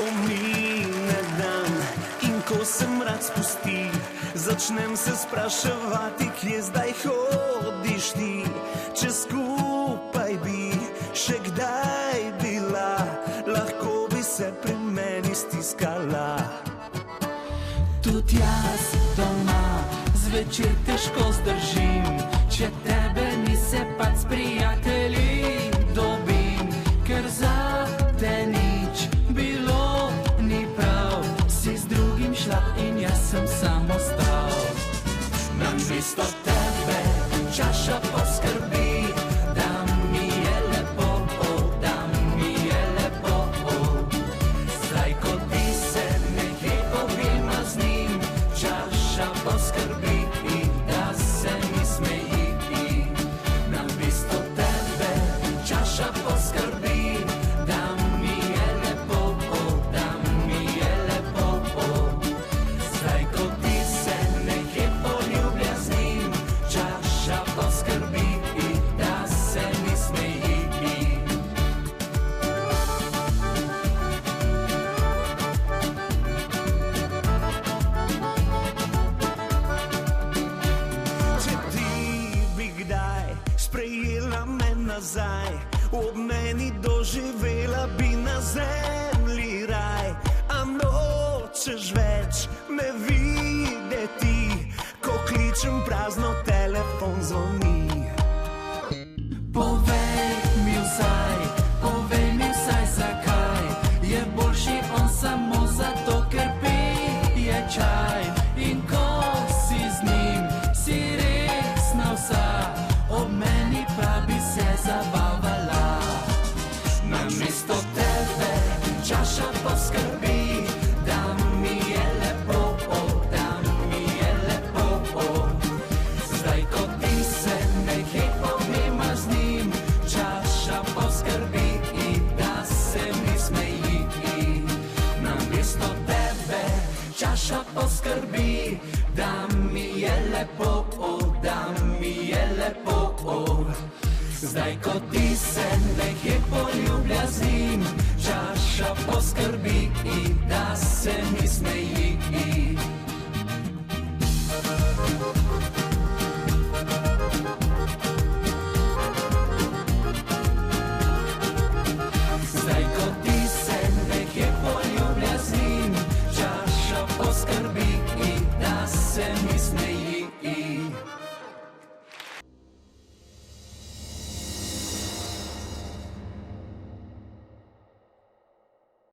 Ko mine dan in ko se mrak spusti, začnem se spraševati, kje zdaj hodiš ti. Če skupaj bi še kdaj bila, lahko bi se pri meni stiskala. Tudi jaz doma zvečer težko zdržim, če tebe ni, se pač s prijatelji dobim, ker za te nič bilo ni prav. Si z drugim šla in jaz sem sam ostal. Namesto tebe čaša poskrbi, da mi je lepo, da mi je lepo. Zdaj ko ti se nekje objema z njim, čaša poskrbi, da se mi smeji. Namesto tebe čaša poskrbi, da mi je lepo, da mi je lepo. Zdaj ko ti se nekje poljublja z njim, čaša poskrbi, da se mi smeji. Če ti bi kdaj sprejela me nazaj, ob meni doživela bi na zemlji raj. A nočeš več me videti, ko kličem prazno, telefon zvoni. Povej mi vsaj zakaj je boljši on samo zato, ker pije čaj. In ko si z njim, si resna vsa, ob meni pa bi se zabavala. Namesto tebe čaša poskrbi, da mi je lepo, da mi je lepo. Zdaj ko ti se nekje objema z njim, čaša poskrbi, da se mi smeji. Namesto tebe čaša poskrbi, da mi je lepo, da mi je lepo. Zdaj ko ti se nekje poljublja z njim, čaša poskrbi, da se mi smeji.